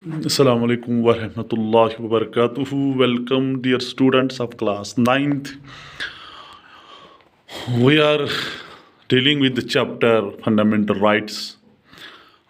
Assalamu alaikum wa rahmatullahi wa barakatuhu. Welcome, dear students of class 9th. We are dealing with the chapter Fundamental Rights.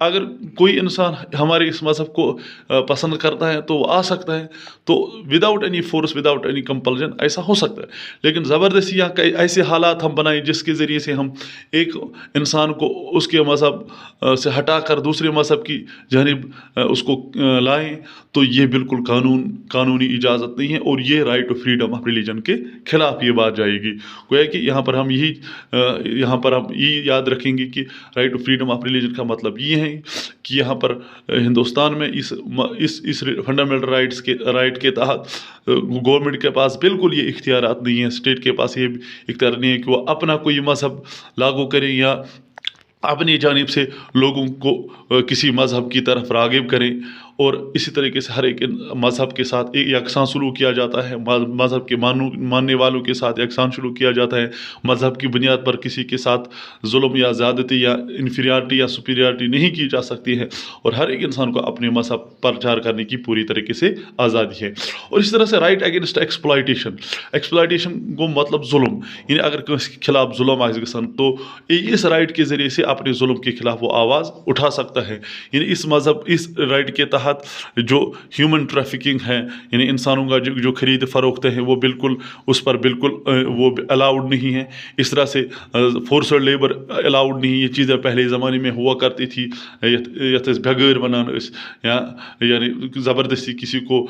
اگر کوئی انسان ہمارے اس مذہب کو پسند کرتا ہے تو وہ آ سکتا ہے، تو without any force, without any compulsion ایسا ہو سکتا ہے. لیکن زبردستی یا ایسے حالات ہم بنائیں جس کے ذریعے سے ہم ایک انسان کو اس کے مذہب سے ہٹا کر دوسرے مذہب کی جانب اس کو لائیں، تو یہ بالکل قانونی اجازت نہیں ہے، اور یہ right to freedom of religion کے خلاف یہ بات جائے گی. گویا کہ یہاں پر ہم یہ یاد رکھیں گے کہ right to freedom of religion کا مطلب یہ ہے کہ یہاں پر ہندوستان میں اس فنڈامنٹل رائٹ کے تحت گورنمنٹ کے پاس بالکل یہ اختیارات نہیں ہیں، اسٹیٹ کے پاس یہ اختیار نہیں ہے کہ وہ اپنا کوئی مذہب لاگو کریں یا اپنی جانب سے لوگوں کو کسی مذہب کی طرف راغب کریں. اور اسی طریقے سے ہر ایک مذہب کے ساتھ ایک یکساں سلوک کیا جاتا ہے، مذہب کے ماننے والوں کے ساتھ یکساں سلوک کیا جاتا ہے. مذہب کی بنیاد پر کسی کے ساتھ ظلم یا زیادتی یا انفیریارٹی یا سپیریارٹی نہیں کی جا سکتی ہے، اور ہر ایک انسان کو اپنے مذہب پرچار کرنے کی پوری طریقے سے آزادی ہے. اور اس طرح سے رائٹ اگینسٹ ایکسپلائٹیشن کو مطلب ظلم، یعنی اگر کسی کے خلاف ظلم آئے گژھان تو اس رائٹ کے ذریعے سے اپنے ظلم کے خلاف وہ آواز اٹھا سکتا ہے. یعنی اس رائٹ کے تحت جو ہیومن ٹریفکنگ ہے، یعنی انسانوں کا جو خرید فروخت ہے، وہ بالکل اس پر بالکل وہ الاؤڈ نہیں ہے. اس طرح سے فورسڈ لیبر الاؤڈ نہیں. یہ چیزیں پہلے زمانے میں ہوا کرتی تھی، بغیر بنان یعنی زبردستی کسی کو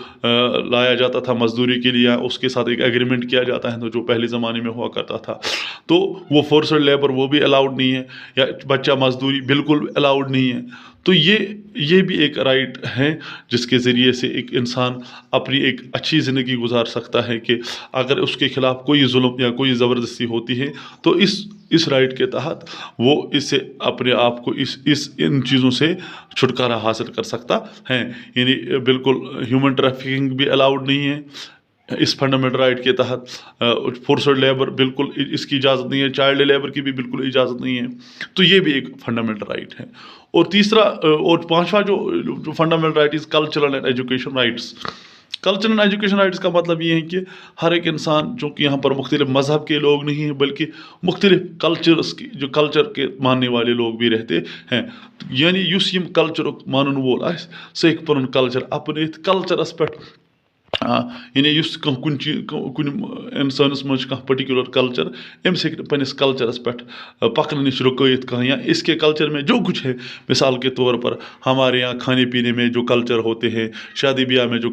لایا جاتا تھا مزدوری کے لیے، اس کے ساتھ ایک ایگریمنٹ کیا جاتا ہے، تو جو پہلے زمانے میں ہوا کرتا تھا، تو وہ فورسڈ لیبر وہ بھی الاؤڈ نہیں ہے، یا بچہ مزدوری بالکل الاؤڈ نہیں ہے. تو یہ بھی ایک رائٹ ہے جس کے ذریعے سے ایک انسان اپنی ایک اچھی زندگی گزار سکتا ہے، کہ اگر اس کے خلاف کوئی ظلم یا کوئی زبردستی ہوتی ہے تو اس رائٹ کے تحت وہ اس سے اپنے آپ کو ان چیزوں سے چھٹکارا حاصل کر سکتا ہے. یعنی بالکل ہیومن ٹریفکنگ بھی الاؤڈ نہیں ہے اس فنڈامنٹل رائٹ کے تحت. فورسڈ لیبر بالکل اس کی اجازت نہیں ہے، چائلڈ لیبر کی بھی بالکل اجازت نہیں ہے. تو یہ بھی ایک فنڈامنٹل رائٹ ہے. اور تیسرا اور پانچواں جو fundamental right is cultural and education rights. Cultural and education rights کا مطلب یہ ہے کہ ہر ایک انسان، جو کہ یہاں پر مختلف مذہب کے لوگ نہیں ہیں بلکہ مختلف کلچر کے ماننے والے لوگ بھی رہتے ہیں، یعنی یس یم کلچر مانن وول آسہِ سُہ ہیٚکہِ پنُن کلچر اپنٲیِتھ. کلچرس پٮ۪ٹھ یعنی یس کُنہِ انسانس منٛز چھُ کانٛہہ پٔٹِکیوٗلر کلچر، أمِس ہیٚکہِ نہٕ پنٛنِس کلچرس پٮ۪ٹھ پکنہٕ نِش رُکٲیِتھ کانٛہہ، یا اس کے کلچر میں جو کچھ ہے. مثال کے طور پر ہمارے یہاں کھانے پینے میں جو کلچر ہوتے ہیں، شادی بیاہ میں جو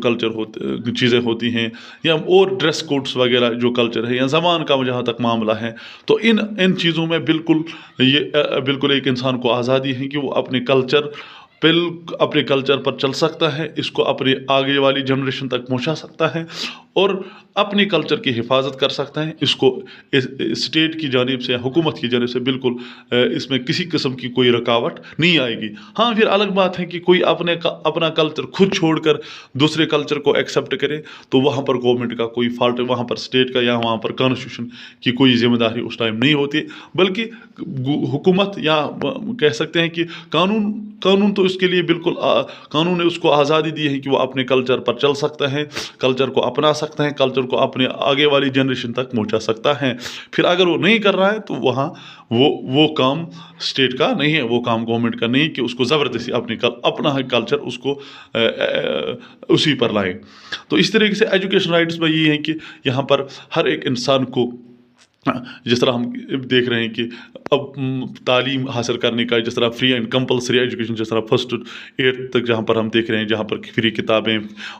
چیزیں ہوتی ہیں، یا اور ڈریس کوڈس وغیرہ جو کلچر ہے، یا زبان کا جہاں تک معاملہ ہے، تو ان چیزوں میں بالکل ایک انسان کو آزادی ہے کہ وہ اپنے کلچر پر چل سکتا ہے، اس کو اپنے آگے والی جنریشن تک پہنچا سکتا ہے، اور اپنے کلچر کی حفاظت کر سکتا ہے. اس کو اسٹیٹ کی جانب سے، حکومت کی جانب سے بالکل اس میں کسی قسم کی کوئی رکاوٹ نہیں آئے گی. ہاں، پھر الگ بات ہے کہ کوئی اپنا کلچر خود چھوڑ کر دوسرے کلچر کو ایکسیپٹ کرے، تو وہاں پر گورنمنٹ کا کوئی فالٹ، وہاں پر اسٹیٹ کا یا وہاں پر کانسٹیٹیوشن کی کوئی ذمہ داری اس ٹائم نہیں ہوتی، بلکہ حکومت یا کہہ سکتے ہیں کہ قانون تو اس کے لیے بالکل قانون نے اس کو آزادی دی ہے کہ وہ اپنے کلچر پر چل سکتا ہے، کلچر کو اپنا سکتا ہے، کلچر کو اپنے آگے والی جنریشن تک پہنچا سکتا ہے. پھر اگر وہ نہیں کر رہا ہے تو وہاں وہ کام اسٹیٹ کا نہیں ہے، وہ کام گورنمنٹ کا نہیں کہ اس کو زبردستی اپنا کلچر اس کو اسی پر لائیں. تو اس طریقے سے ایجوکیشن رائٹس میں یہ ہے کہ یہاں پر ہر ایک انسان کو، جس طرح ہم دیکھ رہے ہیں کہ اب تعلیم حاصل کرنے کا، جس طرح فری اینڈ کمپلسری ایجوکیشن، جس طرح 1 to 8 تک جہاں پر ہم دیکھ رہے ہیں، جہاں پر فری کتابیں،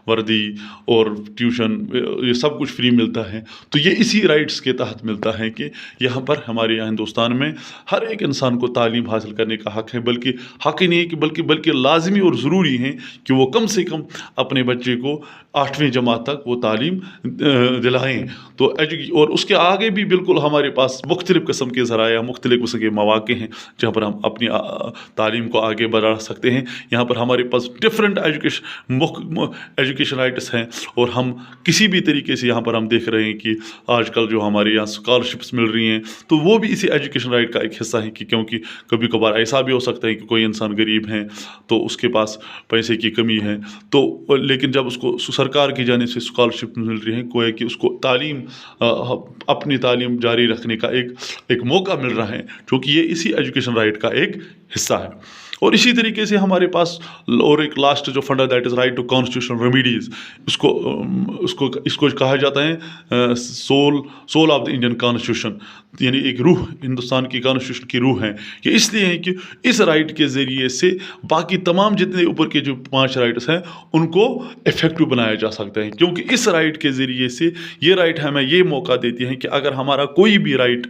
وردی اور ٹیوشن، یہ سب کچھ فری ملتا ہے. تو یہ اسی رائٹس کے تحت ملتا ہے کہ یہاں پر ہمارے یہاں ہندوستان میں ہر ایک انسان کو تعلیم حاصل کرنے کا حق ہے. بلکہ حق ہی نہیں ہے بلکہ لازمی اور ضروری ہے کہ وہ کم سے کم اپنے بچے کو 8ویں جماعت تک وہ تعلیم دلائیں. تو اور اس کے آگے بھی بالکل ہمارے پاس مختلف قسم کے ذرائع، مختلف قسم کے مواقع ہیں جہاں پر ہم اپنی تعلیم کو آگے بڑھا سکتے ہیں. یہاں پر ہمارے پاس ڈفرینٹ ایجوکیشن رائٹس ہیں، اور ہم کسی بھی طریقے سے یہاں پر ہم دیکھ رہے ہیں کہ آج کل جو ہمارے یہاں اسکالرشپس مل رہی ہیں، تو وہ بھی اسی ایجوکیشن رائٹ کا ایک حصہ ہے. کیونکہ کبھی کبھار ایسا بھی ہو سکتا ہے کہ کوئی انسان غریب ہے تو اس کے پاس پیسے کی کمی ہے، تو لیکن جب اس کو سرکار کی جانب سے اسکالرشپ مل رہی ہے، گویا کہ اس کو اپنی تعلیم جاری رکھنے کا ایک موقع مل رہا ہے، کیونکہ یہ اسی ایجوکیشن رائٹ کا ایک حصہ ہے. اور اسی طریقے سے ہمارے پاس اور ایک لاسٹ جو فنڈا that is right to constitutional remedies, اس کو کہا جاتا ہے soul of the Indian constitution, یعنی ایک روح ہندوستان کی کانسٹیٹیوشن کی روح ہے. یہ اس لیے ہے کہ اس رائٹ کے ذریعے سے باقی تمام جتنے اوپر کے جو 5 رائٹس ہیں ان کو افیکٹو بنایا جا سکتا ہے، کیونکہ اس رائٹ کے ذریعے سے یہ رائٹ ہمیں یہ موقع دیتی ہے کہ اگر ہمارا کوئی بھی رائٹ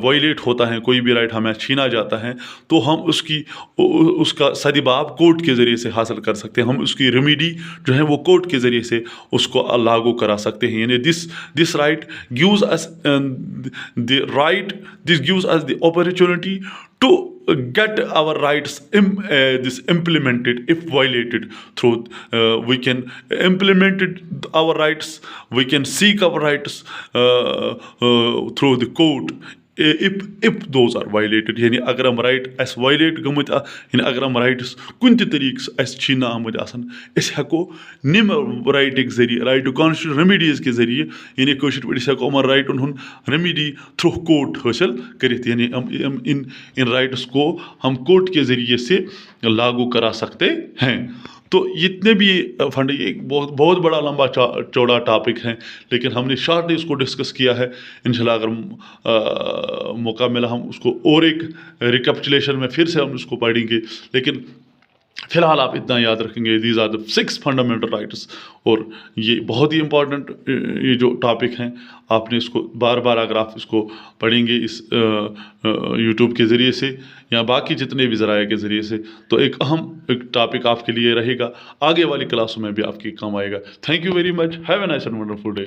وائلیٹ ہوتا ہے، کوئی بھی رائٹ ہمیں چھینا جاتا ہے، تو ہم اس کا سدباب کورٹ کے ذریعے سے حاصل کر سکتے ہیں. ہم اس کی ریمیڈی جو ہے وہ کورٹ کے ذریعے سے اس کو لاگو کرا سکتے ہیں. یعنی this right gives us the right, this gives us the opportunity to get our rights this implemented if violated through we can implement our rights, we can seek our rights through the court if those are violated. یعنی اگر ہم right اَسہِ violate گٔمٕتۍ یعنی اگر ہم rights کُنہِ تہِ طریٖقہٕ اَسہِ چھِنہٕ آمٕتۍ آسان، أسۍ ہٮ۪کو نِمہٕ رایٹٕکۍ ذٔریعہِ رائٹ ٹو کانسٹیٹیوشنل ریمیڈیٖز کے ذریعے، یعنی کٲشِر پٲٹھۍ أسۍ ہٮ۪کو یِمن رائٹن ہُنٛد ریمیڈی تھرو کورٹ حٲصِل کٔرِتھ. یعنی ان رائٹس کو ہم کورٹ کے ذریعے سے لاگو کرا سکتے ہیں. تو جتنے بھی فنڈ، یہ ایک بہت بڑا لمبا چوڑا ٹاپک ہے، لیکن ہم نے شارٹلی اس کو ڈسکس کیا ہے. انشاءاللہ اگر موقع ملا ہم اس کو اور ایک ریکیپچولیشن میں پھر سے ہم اس کو پڑھیں گے. لیکن فی الحال آپ اتنا یاد رکھیں گے، these are the 6 fundamental rights. اور یہ بہت ہی امپورٹنٹ یہ جو ٹاپک ہیں، آپ نے اس کو بار بار اگر آپ اس کو پڑھیں گے اس یوٹیوب کے ذریعے سے یا باقی جتنے بھی ذرائع کے ذریعے سے، تو ایک اہم ایک ٹاپک آپ کے لیے رہے گا، آگے والی کلاسوں میں بھی آپ کے کام آئے گا. Thank you very much. Have a nice and wonderful day.